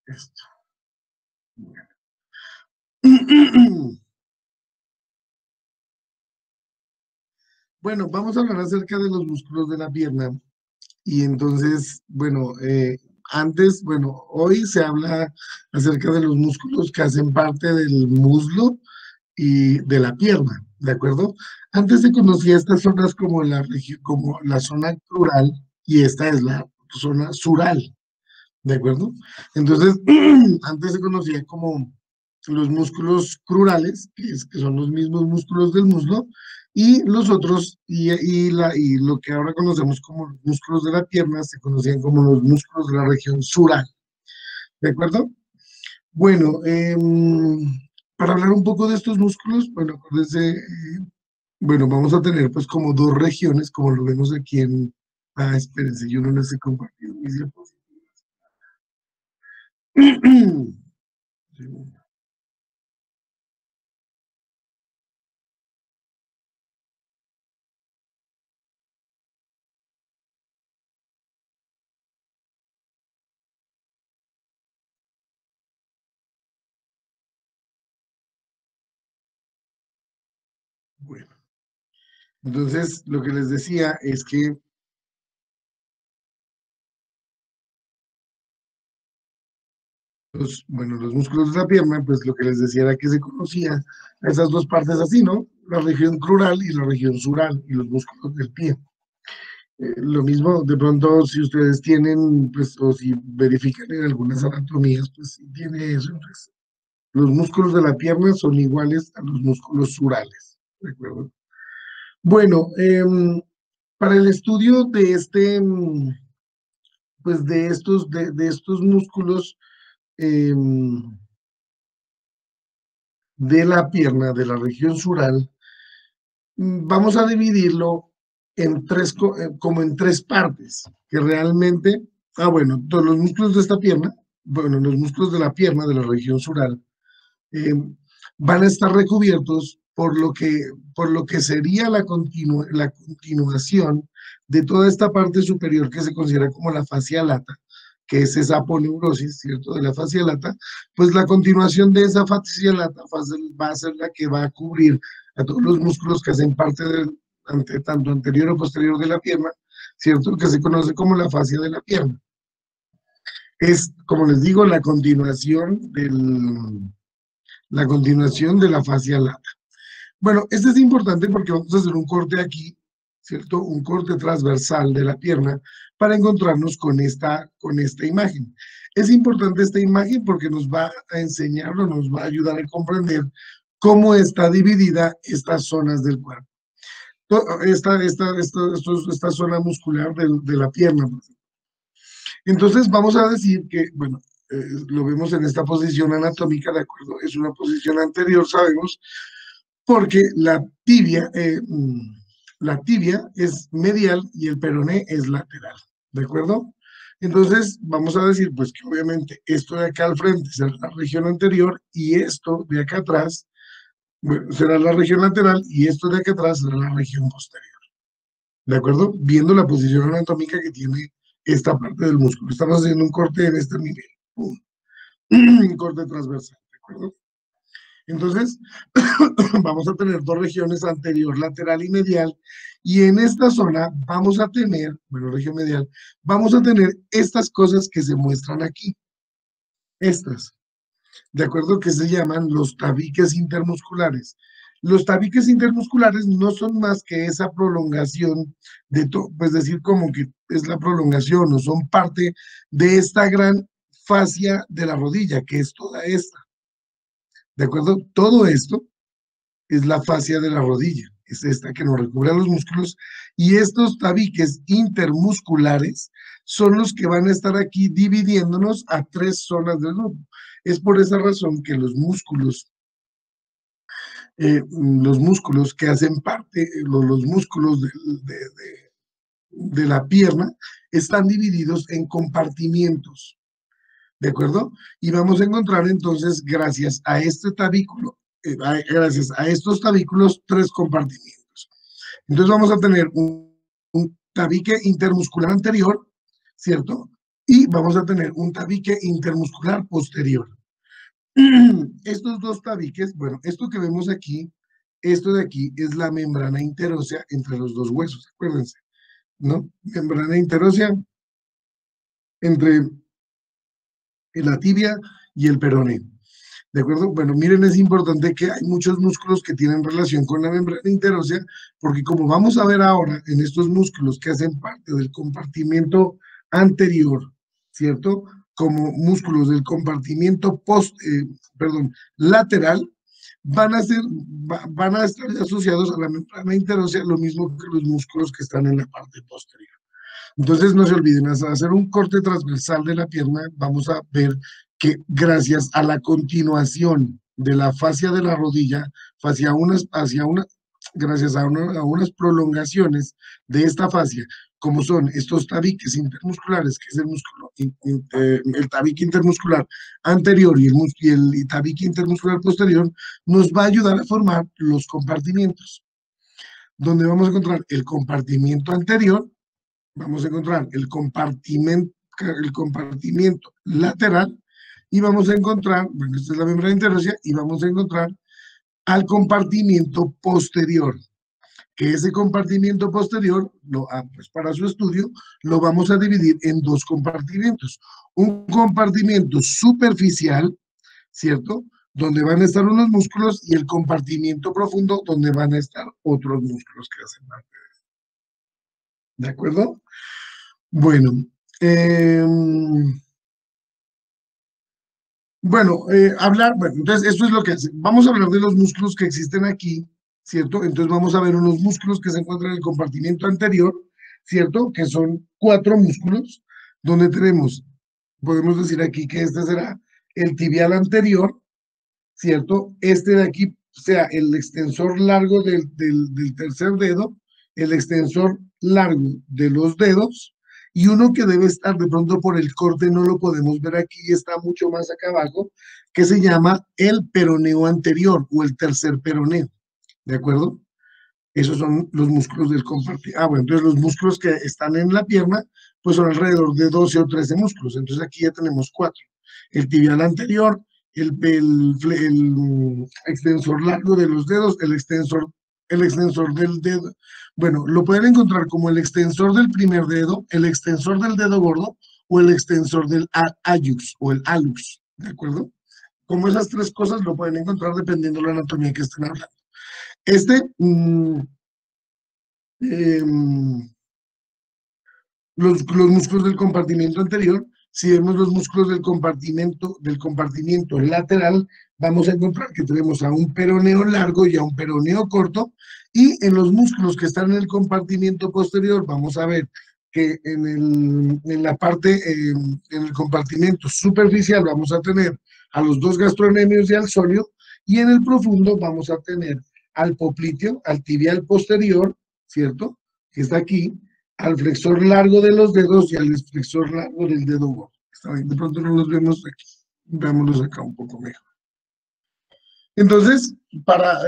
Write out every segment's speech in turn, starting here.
Esto. Bueno, vamos a hablar acerca de los músculos de la pierna. Y entonces, bueno, hoy se habla acerca de los músculos que hacen parte del muslo y de la pierna, ¿de acuerdo? Antes se conocía estas zonas como la región, como la zona crural y esta es la zona sural, ¿de acuerdo? Entonces, antes se conocía como los músculos crurales, que son los mismos músculos del muslo, y los otros, y lo que ahora conocemos como los músculos de la pierna, se conocían como los músculos de la región sural, ¿de acuerdo? Bueno, para hablar un poco de estos músculos, bueno, acuérdense, bueno, vamos a tener pues como dos regiones, como lo vemos aquí en, espérense, yo no les he compartido mis diapositivas. Bueno, entonces lo que les decía es que los músculos de la pierna, pues lo que les decía era que se conocía esas dos partes así, ¿no? La región crural y la región sural y los músculos del pie. Lo mismo, de pronto, si ustedes tienen, pues, o si verifican en algunas anatomías, pues sí tiene eso. Entonces, los músculos de la pierna son iguales a los músculos surales, ¿de acuerdo? Bueno, para el estudio de pues de estos músculos, de la pierna, de la región sural, vamos a dividirlo en como en tres partes, que realmente, bueno, todos los músculos de esta pierna, bueno, los músculos de la pierna, de la región sural, eh, van a estar recubiertos por lo que sería la continuación de toda esta parte superior que se considera como la fascia lata, que es esa aponeurosis, ¿cierto? De la fascia lata, pues la continuación de esa fascia lata va a ser la que va a cubrir a todos los músculos que hacen parte tanto anterior o posterior de la pierna, ¿cierto? Que se conoce como la fascia de la pierna. Es, como les digo, la continuación de la fascia lata. Bueno, este es importante porque vamos a hacer un corte aquí, ¿cierto? Un corte transversal de la pierna para encontrarnos con esta imagen. Es importante esta imagen porque nos va a enseñar o nos va a ayudar a comprender cómo está dividida estas zonas del cuerpo. Esta zona muscular de la pierna. Entonces vamos a decir que, bueno, lo vemos en esta posición anatómica, ¿de acuerdo? Es una posición anterior, sabemos, porque la tibia es medial y el peroné es lateral, ¿de acuerdo? Entonces, vamos a decir, pues que obviamente esto de acá al frente será la región anterior y esto de acá atrás será la región lateral y esto de acá atrás será la región posterior, ¿de acuerdo? Viendo la posición anatómica que tiene esta parte del músculo. Estamos haciendo un corte en este nivel, ¡pum! Un corte transversal, ¿de acuerdo? Entonces, vamos a tener dos regiones, anterior, lateral y medial, y en esta zona vamos a tener, bueno, región medial, vamos a tener estas cosas que se muestran aquí, estas, ¿de acuerdo? Que se llaman los tabiques intermusculares. Los tabiques intermusculares no son más que esa prolongación de todo, pues decir como que es la prolongación o son parte de esta gran fascia de la rodilla, que es toda esta, ¿de acuerdo? Todo esto es la fascia de la rodilla, es esta que nos recubre a los músculos, y estos tabiques intermusculares son los que van a estar aquí dividiéndonos a tres zonas del grupo. Es por esa razón que los músculos que hacen parte, los músculos de la pierna, están divididos en compartimientos, ¿de acuerdo? Y vamos a encontrar entonces, gracias a este tabículo, gracias a estos tabículos, tres compartimientos. Entonces vamos a tener un tabique intermuscular anterior, ¿cierto? y vamos a tener un tabique intermuscular posterior. Estos dos tabiques, bueno, esto que vemos aquí, esto de aquí es la membrana interósea entre los dos huesos, acuérdense, ¿no? Membrana interósea entre la tibia y el peroné. ¿De acuerdo? Bueno, miren, es importante que hay muchos músculos que tienen relación con la membrana interósea, porque como vamos a ver ahora en estos músculos que hacen parte del compartimento anterior, ¿cierto? Como músculos del compartimento lateral, van a estar asociados a la membrana interósea, lo mismo que los músculos que están en la parte posterior. Entonces, no se olviden, al hacer un corte transversal de la pierna, vamos a ver que gracias a la continuación de la fascia de la rodilla, gracias a unas prolongaciones de esta fascia, como son estos tabiques intermusculares, que es el músculo, el tabique intermuscular anterior y el tabique intermuscular posterior, nos va a ayudar a formar los compartimientos, donde vamos a encontrar el compartimiento anterior, vamos a encontrar el compartimiento lateral y vamos a encontrar, bueno, esta es la membrana interósea, y vamos a encontrar al compartimiento posterior, que ese compartimiento posterior, pues para su estudio, lo vamos a dividir en dos compartimientos. Un compartimiento superficial, ¿cierto?, donde van a estar unos músculos, y el compartimiento profundo, donde van a estar otros músculos que hacen parte de eso. ¿De acuerdo? Bueno, entonces esto es lo que hace. Vamos a hablar de los músculos que existen aquí, ¿cierto? Entonces vamos a ver unos músculos que se encuentran en el compartimiento anterior, ¿cierto? Que son 4 músculos, donde podemos decir aquí que este será el tibial anterior, ¿cierto? Este de aquí, o sea, el extensor largo del tercer dedo, el extensor largo de los dedos, y uno que debe estar de pronto por el corte, no lo podemos ver aquí, está mucho más acá abajo, que se llama el peroneo anterior o el tercer peroneo, ¿de acuerdo? Esos son los músculos del compartimento. Bueno, entonces los músculos que están en la pierna, pues son alrededor de 12 o 13 músculos. Entonces aquí ya tenemos 4. El tibial anterior, el extensor largo de los dedos, el extensor del dedo. Bueno, lo pueden encontrar como el extensor del primer dedo, el extensor del dedo gordo o el extensor del hallux o el hallux, ¿de acuerdo? Como esas 3 cosas lo pueden encontrar dependiendo de la anatomía que estén hablando. Los músculos del compartimiento anterior, si vemos los músculos del compartimiento lateral, vamos a encontrar que tenemos a un peroneo largo y a un peroneo corto, y en los músculos que están en el compartimiento posterior, vamos a ver que en el compartimento superficial vamos a tener a los 2 gastrocnemios y al sóleo, y en el profundo vamos a tener al popliteo, al tibial posterior, ¿cierto?, que está aquí, al flexor largo de los dedos y al flexor largo del dedo gordo. Está bien, de pronto no los vemos aquí. Veámoslos acá un poco mejor. Entonces, para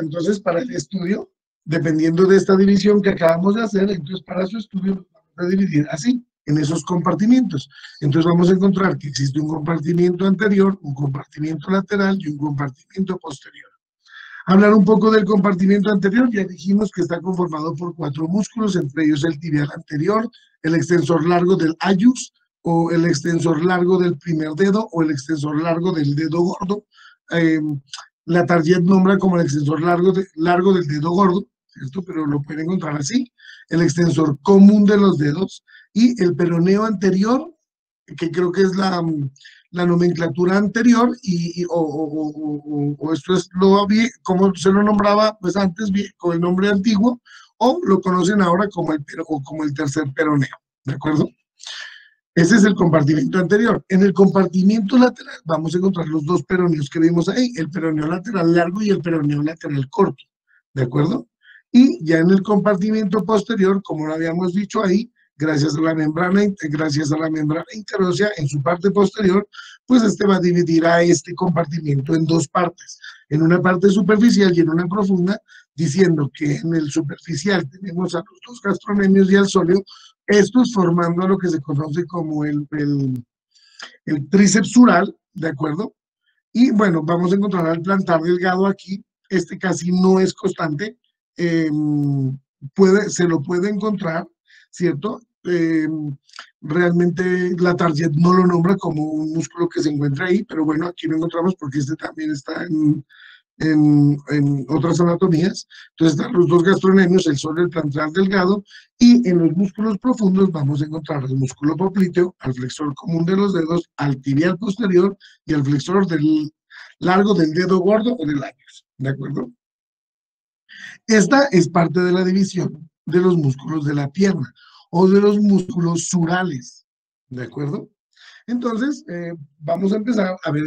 el estudio, dependiendo de esta división que acabamos de hacer, entonces para su estudio lo vamos a dividir así, en esos compartimientos. Entonces vamos a encontrar que existe un compartimiento anterior, un compartimiento lateral y un compartimiento posterior. Hablar un poco del compartimiento anterior, ya dijimos que está conformado por 4 músculos, entre ellos el tibial anterior, el extensor largo del hallux, o el extensor largo del primer dedo, o el extensor largo del dedo gordo. La Target nombra como el extensor largo del dedo gordo, ¿cierto? Pero lo pueden encontrar así, el extensor común de los dedos, y el peroneo anterior, que creo que es la nomenclatura anterior, o esto es como se lo nombraba pues antes, con el nombre antiguo, o lo conocen ahora como el tercer peroneo, ¿de acuerdo? Ese es el compartimento anterior. En el compartimento lateral vamos a encontrar los 2 peroneos que vimos ahí, el peroneo lateral largo y el peroneo lateral corto, ¿de acuerdo? Y ya en el compartimento posterior, como lo habíamos dicho ahí, gracias a la membrana interósea en su parte posterior, pues va a dividir a este compartimento en 2 partes, en una parte superficial y en una profunda, diciendo que en el superficial tenemos a los 2 gastrocnemios y al sóleo, estos formando lo que se conoce como el tríceps sural, ¿de acuerdo? Y bueno, vamos a encontrar al plantar delgado aquí. Este casi no es constante. eh, se lo puede encontrar, ¿cierto? Realmente la target no lo nombra como un músculo que se encuentra ahí, pero bueno, aquí lo encontramos porque este también está en otras anatomías. Entonces están los dos gastronemios, el sol, el plantar delgado, y en los músculos profundos vamos a encontrar el músculo popliteo, al flexor común de los dedos, al tibial posterior y al flexor del largo del dedo gordo o del años, ¿de acuerdo? Esta es parte de la división de los músculos de la pierna o de los músculos surales, ¿de acuerdo? Entonces, vamos a empezar a ver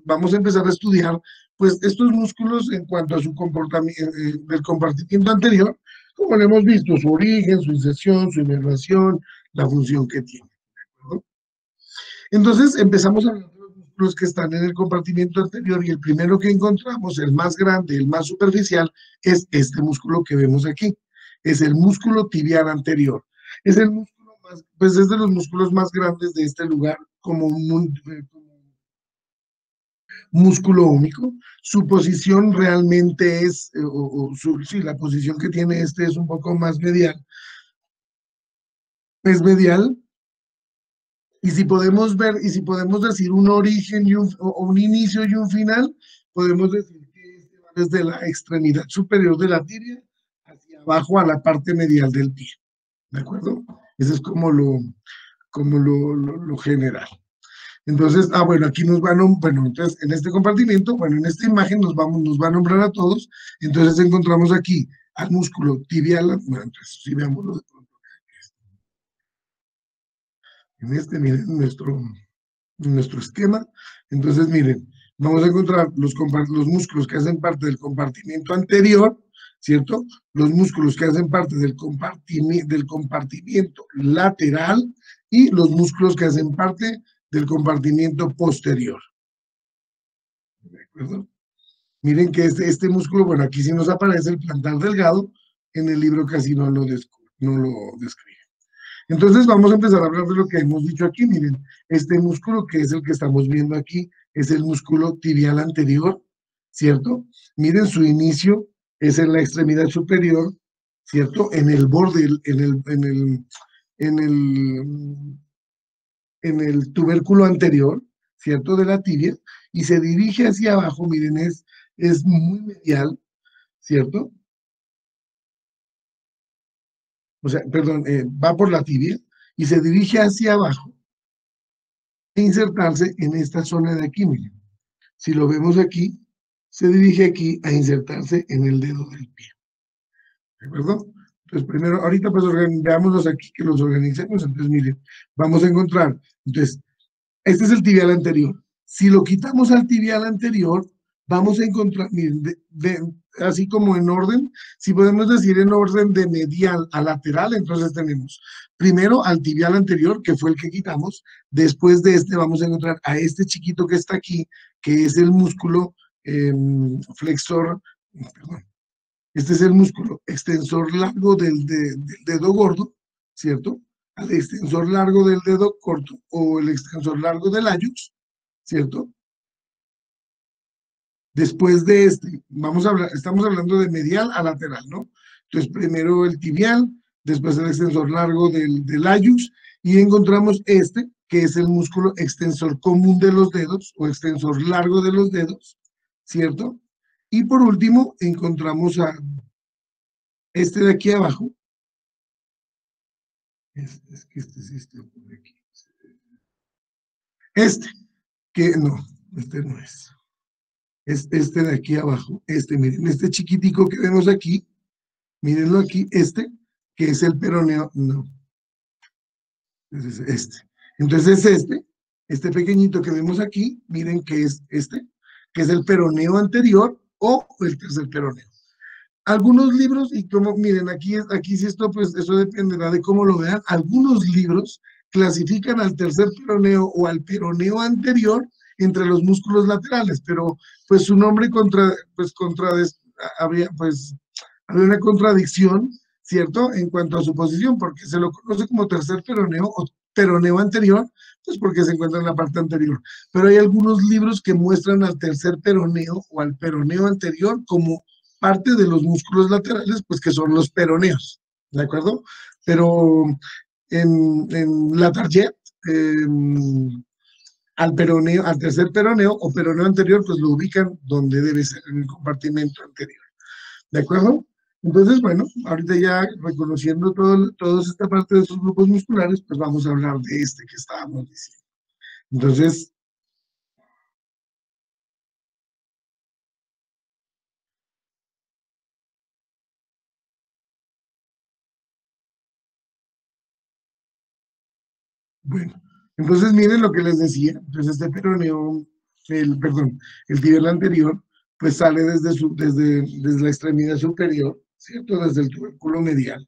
vamos a empezar a estudiar, pues, estos músculos en cuanto a su comportamiento, del compartimiento anterior, como lo hemos visto, su origen, su inserción, su inervación, la función que tiene, ¿no? Entonces, empezamos a hablar de los músculos que están en el compartimiento anterior y el primero que encontramos, el más grande, el más superficial, es este músculo que vemos aquí. Es el músculo tibial anterior. Es el músculo más, pues es de los músculos más grandes de este lugar, como como músculo único. Su posición realmente es, sí, la posición que tiene este es un poco más medial. Es medial, y si podemos ver, y si podemos decir un origen y o un inicio y un final, podemos decir que este va desde la extremidad superior de la tibia hacia abajo a la parte medial del pie. ¿De acuerdo? Eso es como lo general. Entonces, bueno, aquí nos van a, bueno, entonces en este compartimiento, bueno, en esta imagen nos va a nombrar a todos. Entonces encontramos aquí al músculo tibial, bueno, entonces si veámoslo de pronto, en este, miren, nuestro esquema. Entonces, miren, vamos a encontrar los músculos que hacen parte del compartimiento anterior, ¿cierto? Los músculos que hacen parte del compartimiento lateral y los músculos que hacen parte del compartimiento posterior. ¿De acuerdo? Miren que este músculo, bueno, aquí sí nos aparece el plantar delgado, en el libro casi no lo describe. Entonces vamos a empezar a hablar de lo que hemos dicho aquí. Miren, este músculo que es el que estamos viendo aquí es el músculo tibial anterior, ¿cierto? Miren, su inicio es en la extremidad superior, ¿cierto? En el borde, en el, en el tubérculo anterior, ¿cierto? De la tibia, y se dirige hacia abajo, miren, es muy medial, ¿cierto? O sea, perdón, va por la tibia y se dirige hacia abajo e insertarse en esta zona de aquí, miren. Si lo vemos aquí, se dirige aquí a insertarse en el dedo del pie. ¿De acuerdo? Entonces, primero, ahorita pues veámoslos aquí, que los organicemos. Entonces, miren, vamos a encontrar. Entonces, este es el tibial anterior. Si lo quitamos al tibial anterior, vamos a encontrar, miren, así como en orden, si podemos decir en orden de medial a lateral, entonces tenemos primero al tibial anterior, que fue el que quitamos. Después de este vamos a encontrar a este chiquito que está aquí, que es el músculo flexor, perdón, este es el músculo extensor largo del dedo gordo, ¿cierto? Al extensor largo del dedo corto o el extensor largo del hallux, ¿cierto? Después de este, estamos hablando de medial a lateral, ¿no? Entonces, primero el tibial, después el extensor largo del hallux, y encontramos este, que es el músculo extensor común de los dedos o extensor largo de los dedos, ¿cierto? Y por último, encontramos a este de aquí abajo. Es que este sí está por aquí. Este, que no, este no es. Es este de aquí abajo. Miren, este chiquitico que vemos aquí, mírenlo aquí, que es el peroneo, no, es este. Entonces este pequeñito que vemos aquí, miren que es que es el peroneo anterior o el tercer peroneo. Algunos libros, y como miren, aquí sí esto, pues eso dependerá de cómo lo vean, algunos libros clasifican al tercer peroneo o al peroneo anterior entre los músculos laterales, pero pues su nombre habría una contradicción ¿cierto? En cuanto a su posición, porque se lo conoce como tercer peroneo o peroneo anterior, pues porque se encuentra en la parte anterior. Pero hay algunos libros que muestran al tercer peroneo o al peroneo anterior como parte de los músculos laterales, pues que son los peroneos, ¿de acuerdo? Pero en la target, al peroneo, al tercer peroneo o peroneo anterior, pues lo ubican donde debe ser, en el compartimento anterior. ¿De acuerdo? Entonces, bueno, ahorita ya reconociendo toda esta parte de estos grupos musculares, pues vamos a hablar de este que estábamos diciendo. Entonces, bueno, entonces miren lo que les decía. Entonces, este peroneo, perdón, el tibial anterior, pues sale desde la extremidad superior, ¿cierto? Desde el tubérculo medial,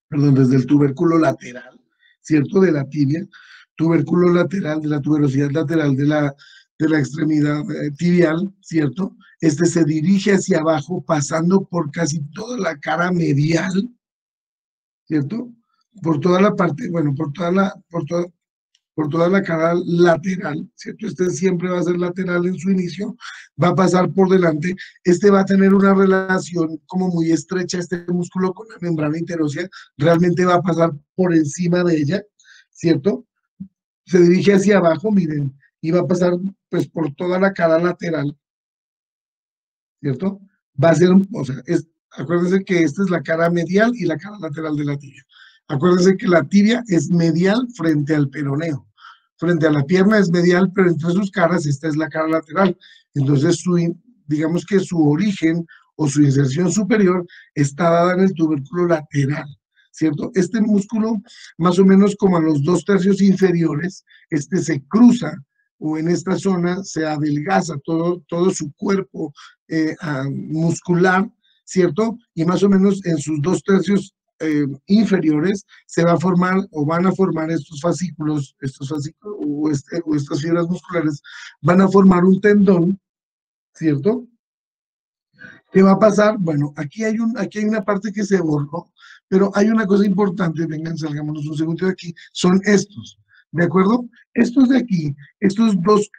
perdón, desde el tubérculo lateral, ¿cierto? De la tibia, tubérculo lateral, de la tuberosidad lateral de la extremidad tibial, ¿cierto? Este se dirige hacia abajo, pasando por casi toda la cara medial, ¿cierto? Por toda la parte, bueno, por toda la cara lateral, ¿cierto? Este siempre va a ser lateral en su inicio, va a pasar por delante, este va a tener una relación como muy estrecha, este músculo con la membrana interósea, realmente va a pasar por encima de ella, ¿cierto? Se dirige hacia abajo, miren, y va a pasar pues por toda la cara lateral, ¿cierto? Va a ser, o sea, acuérdense que esta es la cara medial y la cara lateral de la tibia. Acuérdense que la tibia es medial frente al peroneo. Frente a la pierna es medial, pero entre sus caras esta es la cara lateral. Entonces, digamos que su origen o su inserción superior está dada en el tubérculo lateral, ¿cierto? Este músculo, más o menos como a los 2/3 inferiores, este se cruza o en esta zona se adelgaza todo su cuerpo muscular, ¿cierto? Y más o menos en sus 2/3 inferiores se va a formar o van a formar estos fascículos o estas fibras musculares, van a formar un tendón, ¿cierto? ¿Qué va a pasar? Bueno, aquí hay una parte que se borró, pero hay una cosa importante, vengan, salgámonos un segundo de aquí, son estos, ¿de acuerdo? Estos de aquí, estos dos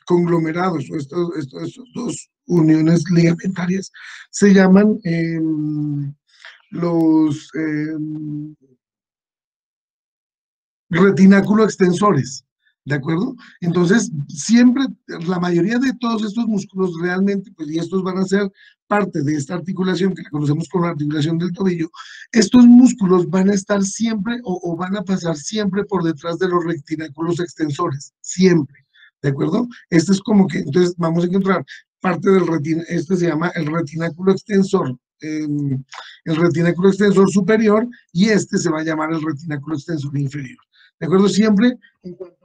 conglomerados o estos dos uniones ligamentarias se llaman los retináculo extensores, ¿de acuerdo? Entonces, siempre, la mayoría de todos estos músculos realmente, pues, y estos van a ser parte de esta articulación que la conocemos como la articulación del tobillo, estos músculos van a estar siempre o van a pasar siempre por detrás de los retináculos extensores, siempre, ¿de acuerdo? Este es como que, entonces, vamos a encontrar parte del este se llama el retináculo extensor, el retináculo extensor superior, y este se va a llamar el retináculo extensor inferior. ¿De acuerdo? Siempre,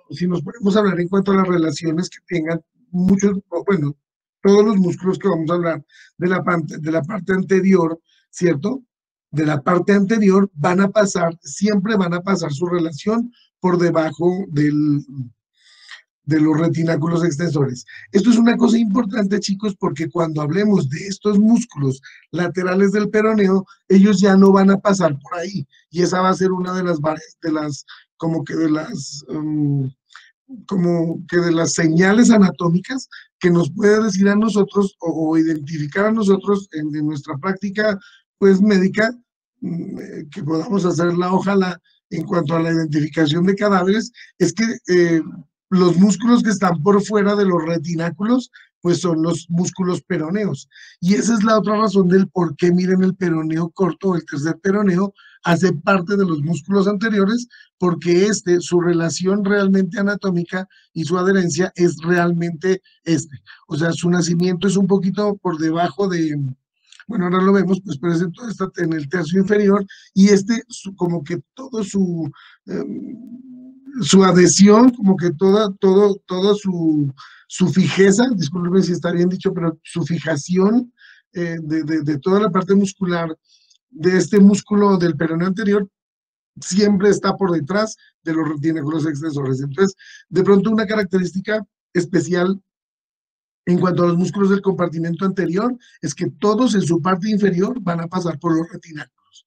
si nos podemos hablar en cuanto a las relaciones que tengan muchos, bueno, todos los músculos que vamos a hablar de la parte anterior, ¿cierto? De la parte anterior siempre van a pasar su relación por debajo de los retináculos extensores. Esto es una cosa importante, chicos, porque cuando hablemos de estos músculos laterales del peroneo, ellos ya no van a pasar por ahí. Y esa va a ser una de las como que de las señales anatómicas que nos puede decir a nosotros o identificar a nosotros en nuestra práctica pues médica, que podamos hacerla ojalá en cuanto a la identificación de cadáveres, es que los músculos que están por fuera de los retináculos pues son los músculos peroneos. Y esa es la otra razón del por qué, miren, el peroneo corto, el tercer peroneo, hace parte de los músculos anteriores, porque su relación realmente anatómica y su adherencia es realmente este. O sea, su nacimiento es un poquito por debajo bueno, ahora lo vemos, pues, pero está en el tercio inferior, y como que su adhesión, como que toda su fijeza, discúlpenme si está bien dicho, pero su fijación de toda la parte muscular de este músculo del peroneo anterior siempre está por detrás de los retináculos extensores. Entonces, de pronto una característica especial En cuanto a los músculos del compartimento anterior, es que todos en su parte inferior van a pasar por los retináculos.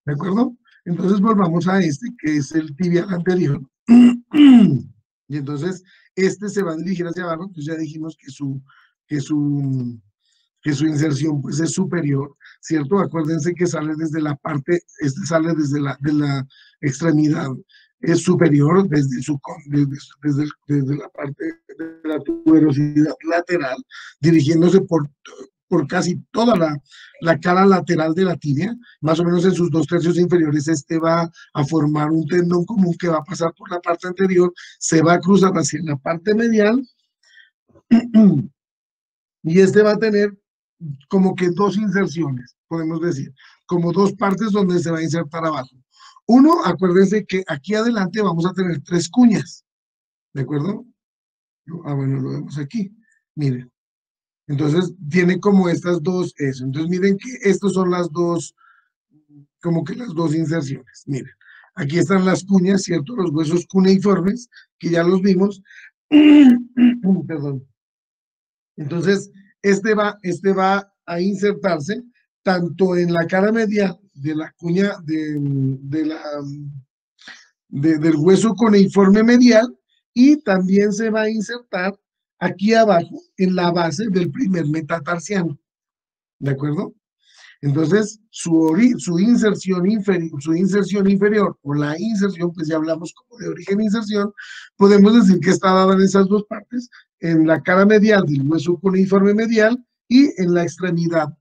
¿De acuerdo? Entonces volvamos a este, que es el tibial anterior. Y entonces este se va a dirigir hacia abajo, entonces ya dijimos que su, que su inserción pues es superior, ¿cierto? Acuérdense que sale desde la parte, este sale desde de la extremidad es superior desde la parte de la tuberosidad lateral, dirigiéndose por casi toda la cara lateral de la tibia, más o menos en sus 2/3 inferiores, este va a formar un tendón común que va a pasar por la parte anterior, se va a cruzar hacia la parte medial y este va a tener como que dos inserciones, podemos decir, como dos partes donde se va a insertar abajo. Uno, acuérdense que aquí adelante vamos a tener 3 cuñas, ¿de acuerdo? Bueno, lo vemos aquí, miren. Entonces, tiene como estas dos, eso. Entonces, miren que estas son las dos, como que las dos inserciones. Miren, aquí están las cuñas, ¿cierto? Los huesos cuneiformes, que ya los vimos. Perdón. Entonces, este va a insertarse tanto en la cara media de la cuña del hueso cuneiforme medial y también se va a insertar aquí abajo en la base del primer metatarsiano. ¿De acuerdo? Entonces, su inserción inferior o la inserción, pues ya hablamos como de origen-inserción, podemos decir que está dada en esas dos partes, en la cara medial del hueso cuneiforme medial y en la extremidad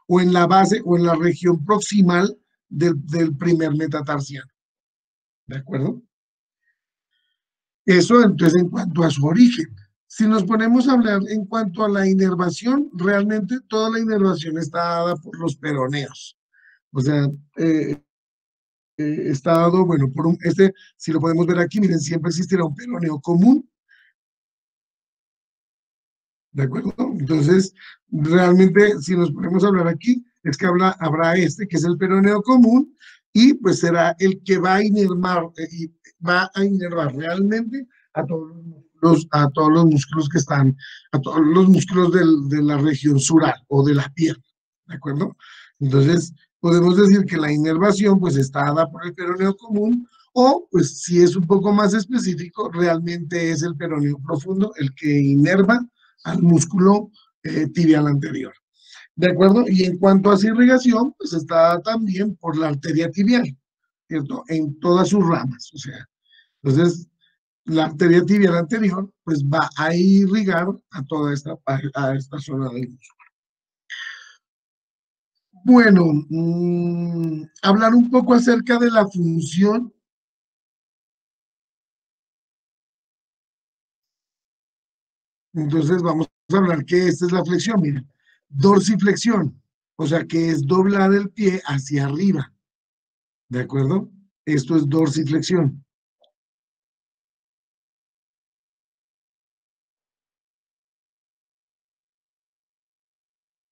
o en la base o en la región proximal del primer metatarsiano. ¿De acuerdo? Eso entonces en cuanto a su origen. Si nos ponemos a hablar en cuanto a la inervación, realmente toda la inervación está dada por los peroneos. O sea, está dado, bueno, si lo podemos ver aquí, miren, siempre existirá un peroneo común, ¿de acuerdo? Entonces, realmente, si nos ponemos a hablar aquí, es que habrá este, que es el peroneo común, y pues será el que va a inervar realmente a todos los músculos que están, a todos los músculos de la región sural o de la pierna, ¿de acuerdo? Entonces, podemos decir que la inervación pues está dada por el peroneo común, o pues si es un poco más específico, realmente es el peroneo profundo el que inerva al músculo tibial anterior. ¿De acuerdo? Y en cuanto a su irrigación, pues está también por la arteria tibial, ¿cierto? En todas sus ramas, o sea, entonces la arteria tibial anterior, pues va a irrigar a esta zona del músculo. Bueno, hablar un poco acerca de la función. Entonces vamos a hablar que esta es la flexión, miren, dorsiflexión, o sea que es doblar el pie hacia arriba, ¿de acuerdo? Esto es dorsiflexión.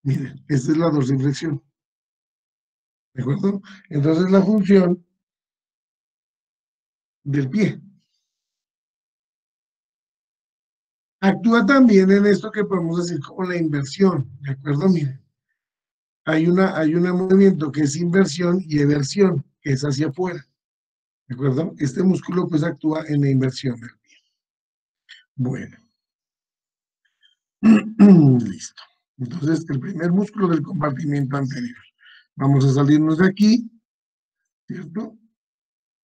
Miren, esta es la dorsiflexión, ¿de acuerdo? Entonces la función del pie. Actúa también en esto que podemos decir como la inversión, ¿de acuerdo? Miren, hay un movimiento que es inversión y eversión, que es hacia afuera, ¿de acuerdo? Este músculo pues actúa en la inversión del pie. Bueno, listo. Entonces, el primer músculo del compartimiento anterior. Vamos a salirnos de aquí, ¿cierto?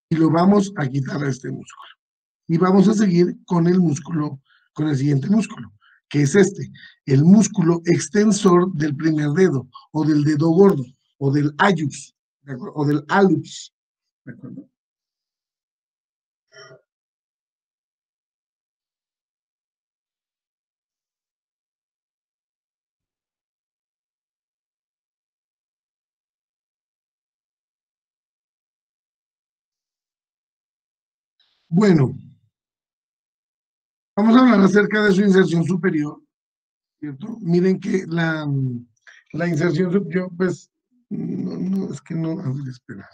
Y lo vamos a quitar a este músculo. Y vamos a seguir con el músculo, con el siguiente músculo, que es este, el músculo extensor del primer dedo, o del dedo gordo, o del hallux, o del hallux, ¿de acuerdo? Bueno, vamos a hablar acerca de su inserción superior, ¿cierto? Miren que la inserción superior, pues, no, es que no, a ver, espera.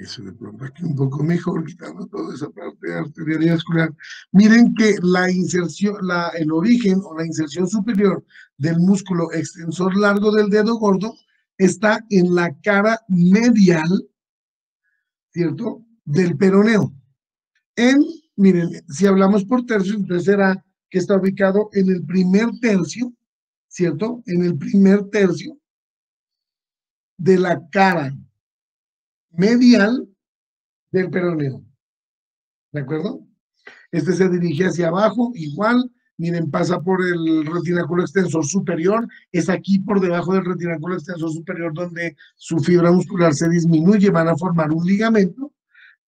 Eso de pronto aquí un poco mejor, quitando toda esa parte arterial y vascular. Miren que la inserción, el origen o la inserción superior del músculo extensor largo del dedo gordo está en la cara medial, ¿cierto? Del peroneo. Miren, si hablamos por tercio, entonces será que está ubicado en el primer tercio, ¿cierto? En el primer tercio de la cara medial del peroneo, ¿de acuerdo? Este se dirige hacia abajo, igual, miren, pasa por el retináculo extensor superior, es aquí por debajo del retináculo extensor superior donde su fibra muscular se disminuye, van a formar un ligamento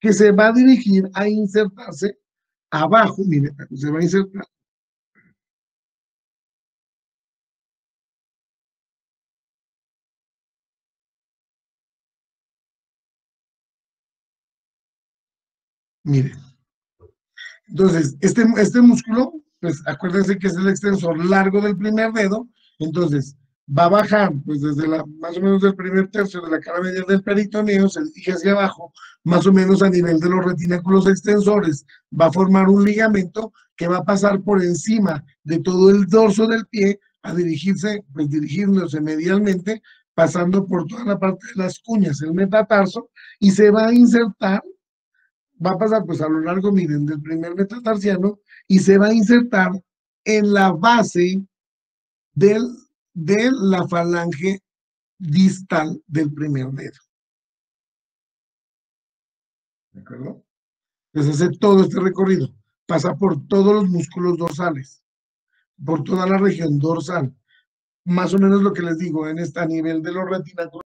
que se va a dirigir a insertarse abajo, miren, se va a insertar. Miren, entonces, este músculo, pues acuérdense que es el extensor largo del primer dedo, entonces va a bajar, pues desde más o menos del primer tercio de la cara media del peritoneo, se dirige hacia abajo, más o menos a nivel de los retináculos extensores, va a formar un ligamento que va a pasar por encima de todo el dorso del pie, a dirigirse, pues dirigiéndose medialmente, pasando por toda la parte de las cuñas, el metatarso, y se va a insertar, va a pasar pues a lo largo, miren, del primer metatarsiano y se va a insertar en la base del, de la falange distal del primer dedo. ¿De acuerdo? Entonces hace todo este recorrido, pasa por todos los músculos dorsales, por toda la región dorsal. Más o menos lo que les digo, a nivel de los retináculos